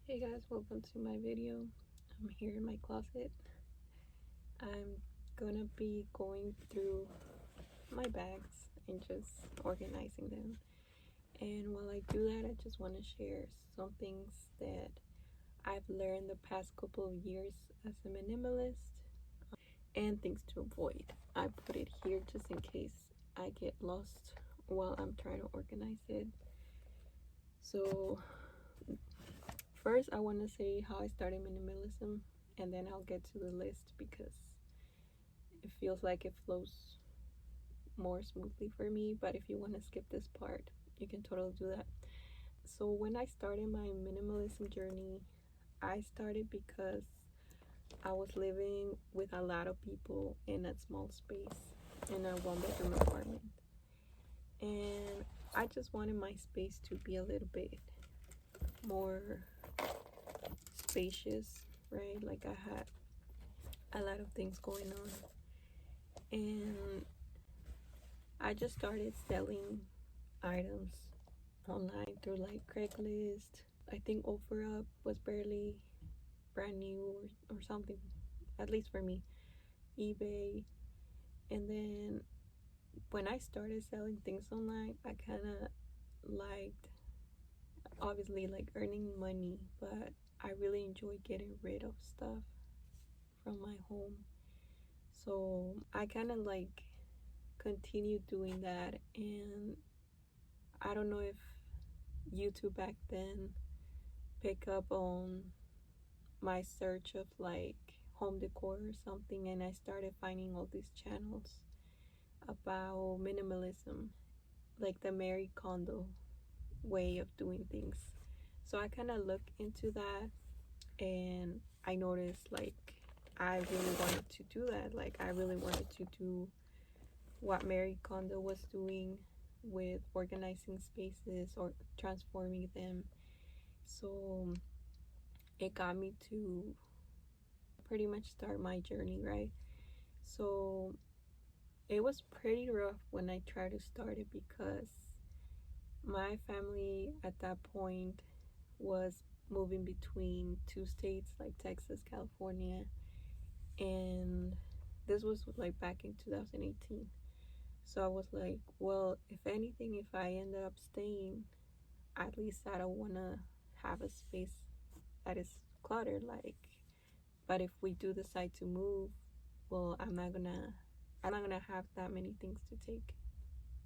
Hey guys, welcome to my video. I'm here in my closet. I'm gonna be going through my bags and just organizing them. And while I do that, I just want to share some things that I've learned the past couple of years as a minimalist and things to avoid. I put it here just in case I get lost while I'm trying to organize it. So first, I want to say how I started minimalism, and then I'll get to the list because it feels like it flows more smoothly for me. But if you want to skip this part, you can totally do that. So when I started my minimalism journey, I started because I was living with a lot of people in a small space in a one-bedroom apartment, and I just wanted my space to be a little bit more spacious, right? Like I had a lot of things going on, and I just started selling items online through like Craigslist. I think OfferUp was barely brand new or something, at least for me. eBay. And then when I started selling things online, I kind of liked, obviously, like earning money, but I really enjoy getting rid of stuff from my home. So I kind of like continued doing that. And I don't know if YouTube back then pick up on my search of like home decor or something, and I started finding all these channels about minimalism, like the Marie Kondo way of doing things. So I kind of looked into that, and I noticed like I really wanted to do that. Like I really wanted to do what Marie Kondo was doing with organizing spaces or transforming them. So it got me to pretty much start my journey, right? So it was pretty rough when I tried to start it because my family at that point was moving between two states like Texas, California, and this was like back in 2018. So I was like, well, if anything, if I end up staying, at least I don't want to have a space that is cluttered, like, but if we do decide to move, well, I'm not gonna have that many things to take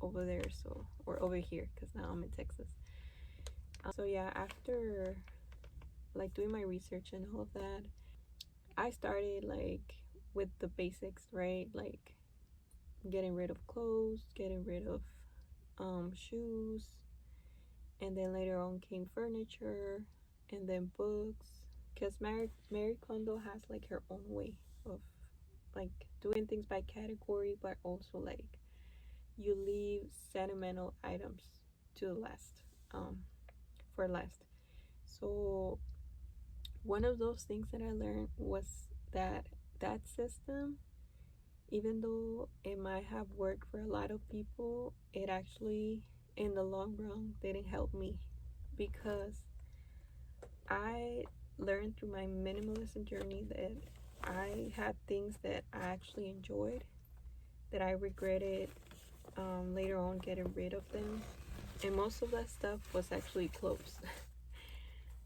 over there, so, or over here, because now I'm in Texas. So yeah, after like doing my research and all of that, I started like with the basics, right? Like getting rid of clothes, getting rid of shoes, and then later on came furniture, and then books. Because Marie Kondo has like her own way of like doing things by category, but also like you leave sentimental items to last, for last. So one of those things that I learned was that that system, even though it might have worked for a lot of people, it actually in the long run didn't help me, because I learned through my minimalism journey that I had things that I actually enjoyed that I regretted later on getting rid of them. And most of that stuff was actually clothes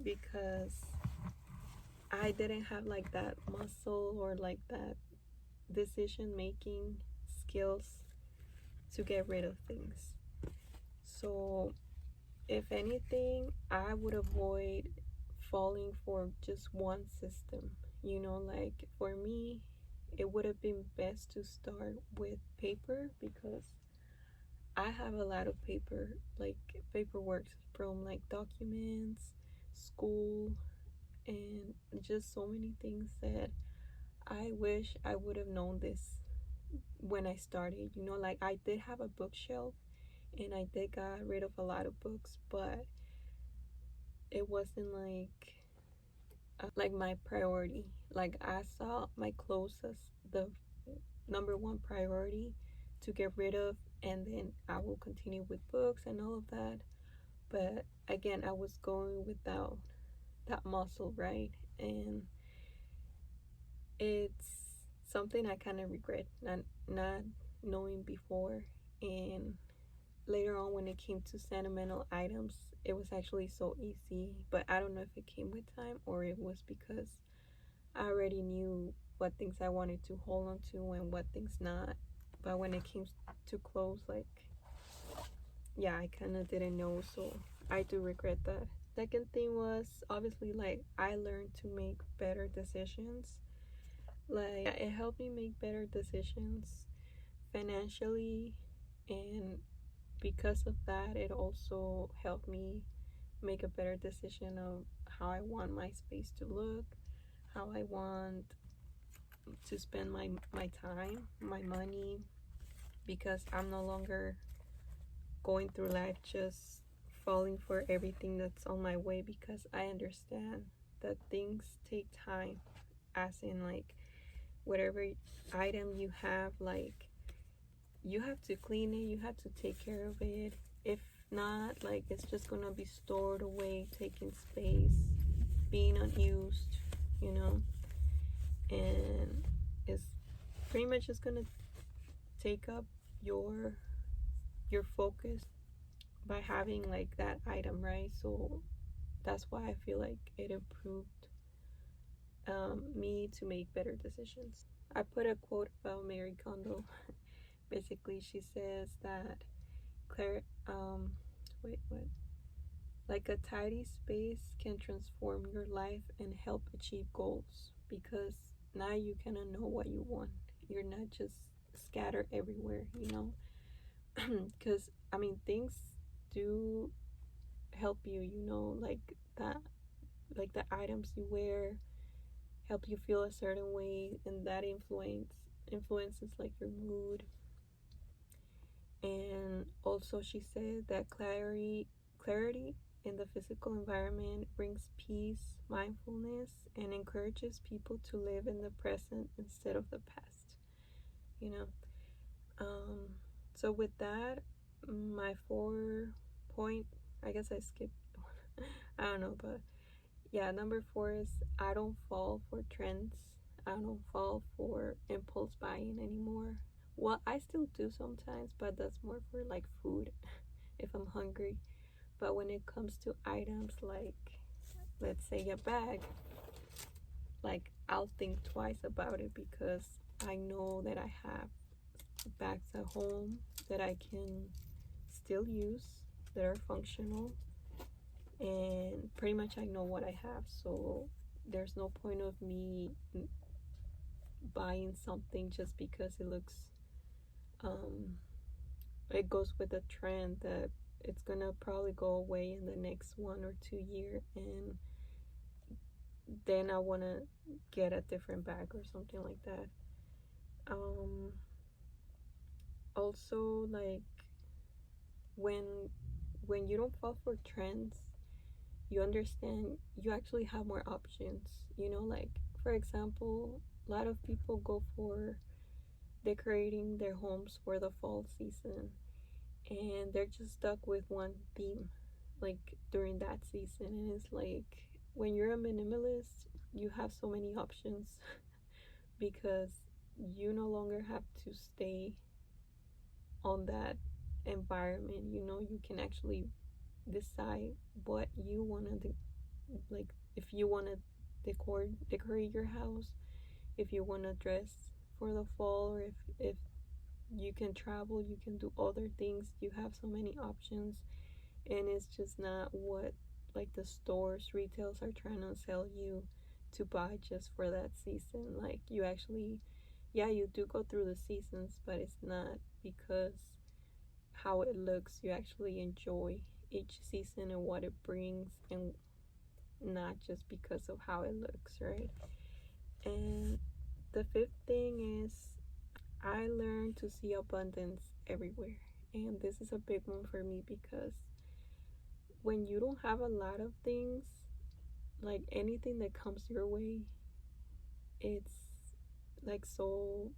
because I didn't have like that muscle or like that decision making skills to get rid of things. So if anything, I would avoid falling for just one system. Like for me, it would have been best to start with paper, because I have a lot of paper, like paperwork from like documents, school, and just so many things that I wish I would have known this when I started. Like I did have a bookshelf, and I did got rid of a lot of books, but it wasn't like my priority. Like I saw my clothes as the number one priority to get rid of, and then I will continue with books and all of that. But again, I was going without that muscle, right? And it's something I kind of regret not knowing before. And later on, when it came to sentimental items, it was actually so easy. But I don't know if it came with time or it was because I already knew what things I wanted to hold on to and what things not. But when it came to clothes, like, yeah, I kind of didn't know, so I do regret that. Second thing was obviously like I learned to make better decisions. Like it helped me make better decisions financially, and because of that, it also helped me make a better decision of how I want my space to look, how I want to spend my time, my money, because I'm no longer going through life just falling for everything that's on my way, because I understand that things take time, as in like whatever item you have, like you have to clean it, you have to take care of it. If not, like it's just gonna be stored away, taking space, being unused, you know, and it's pretty much just gonna take up your focus by having like that item, right? So that's why I feel like it improved me to make better decisions. I put a quote about Mary Kondo. Basically, she says that Claire, wait, what? Like a tidy space can transform your life and help achieve goals, because now you kind of know what you want. You're not just scattered everywhere, you know? Because, I mean, things do help you, you know, that, like the items you wear help you feel a certain way, and that influences like your mood. And also she said that clarity in the physical environment brings peace, mindfulness, and encourages people to live in the present instead of the past, you know. um so with that, my 4 point, I guess I skipped I don't know, but yeah, number 4 is I don't fall for trends. I don't fall for impulse buying anymore. Well, I still do sometimes, but that's more for like food if I'm hungry. But when it comes to items like, let's say, a bag, like I'll think twice about it, because I know that I have bags at home that I can still use, that are functional, and pretty much I know what I have. So there's no point of me buying something just because um it goes with a trend that it's gonna probably go away in the next 1 or 2 year, and then I want to get a different bag or something like that. um Also, like when you don't fall for trends, you understand you actually have more options, you know. Like, for example, a lot of people go for decorating their homes for the fall season, and they're just stuck with one theme, like during that season. And it's like, when you're a minimalist, you have so many options because you no longer have to stay on that environment. You know, you can actually decide what you want to do. Like, if you want to decorate your house, if you want to dress for the fall, or if you can travel, you can do other things. You have so many options, and it's just not what like the stores, retails are trying to sell you to buy just for that season. Like, you actually, yeah, you do go through the seasons, but it's not because how it looks. You actually enjoy each season and what it brings, and not just because of how it looks, right? And the fifth thing is I learned to see abundance everywhere. And this is a big one for me, because when you don't have a lot of things, like anything that comes your way, it's like, so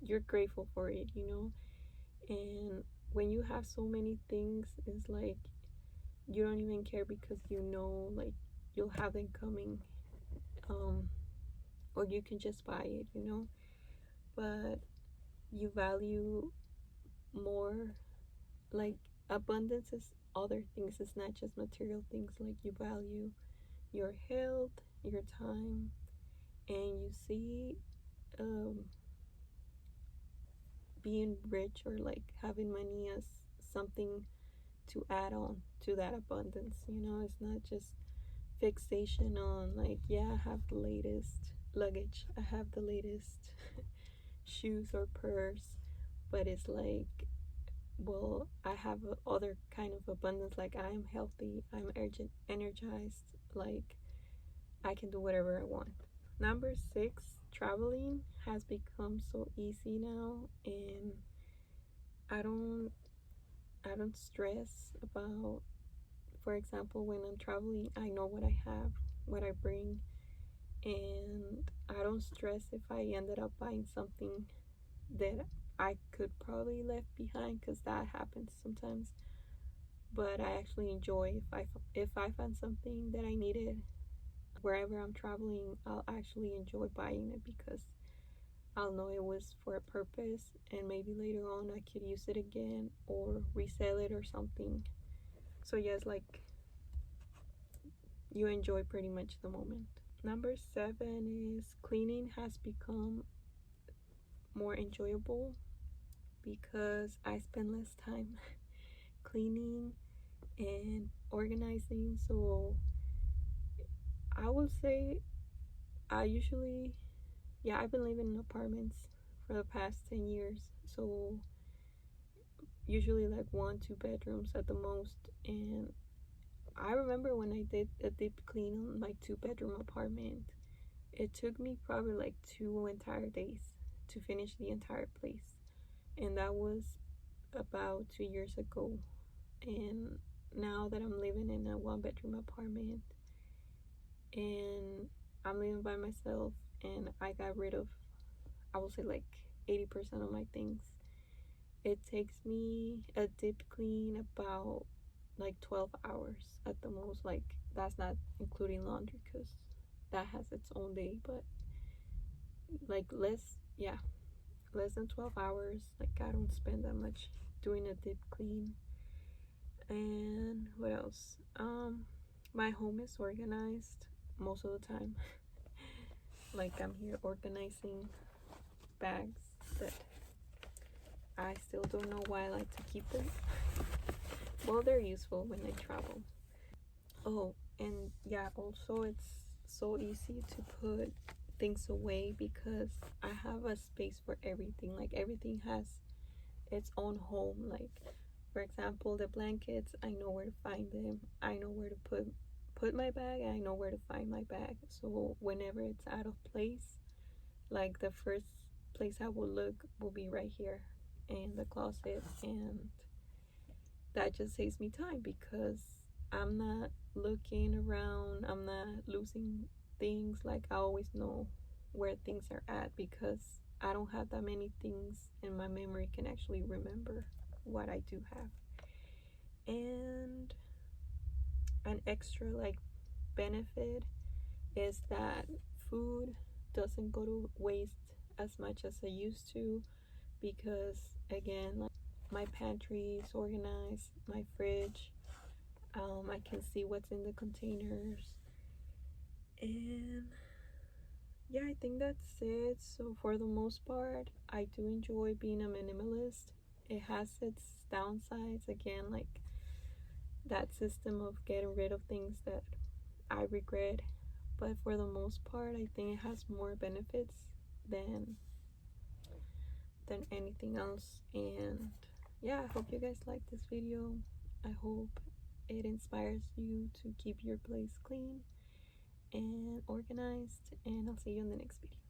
you're grateful for it, you know? And when you have so many things, it's like you don't even care because you know like you'll have them coming, or you can just buy it, you know. But you value more, like abundance is other things, it's not just material things. Like you value your health, your time, and you see um, being rich or like having money as something to add on to that abundance, you know. It's not just fixation on like, yeah, I have the latest luggage, I have the latest shoes or purse, but it's like, well, I have a other kind of abundance. Like I'm healthy, I'm energized, like I can do whatever I want. Number 6, traveling has become so easy now, and I don't I don't stress about, for example, when I'm traveling, I know what I have, what I bring, and I don't stress if I ended up buying something that I could probably left behind, because that happens sometimes. But I actually enjoy if I find something that I needed wherever I'm traveling, I'll actually enjoy buying it because I'll know it was for a purpose, and maybe later on I could use it again or resell it or something. So yes, like you enjoy pretty much the moment. Number 7 is cleaning has become more enjoyable because I spend less time cleaning and organizing. So I would say I usually, yeah, I've been living in apartments for the past 10 years. So usually like 1-2 bedrooms at the most. And I remember when I did a deep clean on my 2-bedroom apartment, it took me probably like 2 entire days to finish the entire place. And that was about 2 years ago. And now that I'm living in a 1-bedroom apartment and I'm living by myself, and I got rid of, I would say, like 80% of my things, it takes me a deep clean about like 12 hours at the most. Like that's not including laundry because that has its own day, but like less than 12 hours. Like I don't spend that much doing a deep clean. And what else? My home is organized most of the time. Like I'm here organizing bags that I still don't know why I like to keep them. Well, they're useful when I travel. Oh, and yeah, also it's so easy to put things away because I have a space for everything. Like everything has its own home. Like for example, the blankets, I know where to find them. I know where to put my bag. I know where to find my bag. So whenever it's out of place, like the first place I will look will be right here in the closet, and that just saves me time because I'm not looking around, I'm not losing things. Like I always know where things are at because I don't have that many things, and my memory can actually remember what I do have. And an extra like benefit is that food doesn't go to waste as much as I used to, because again, like my pantry is organized, my fridge, I can see what's in the containers. And yeah, I think that's it. So for the most part, I do enjoy being a minimalist. It has its downsides, again, like that system of getting rid of things that I regret. But for the most part, I think it has more benefits than anything else. And yeah, I hope you guys like this video. I hope it inspires you to keep your place clean and organized, and I'll see you in the next video.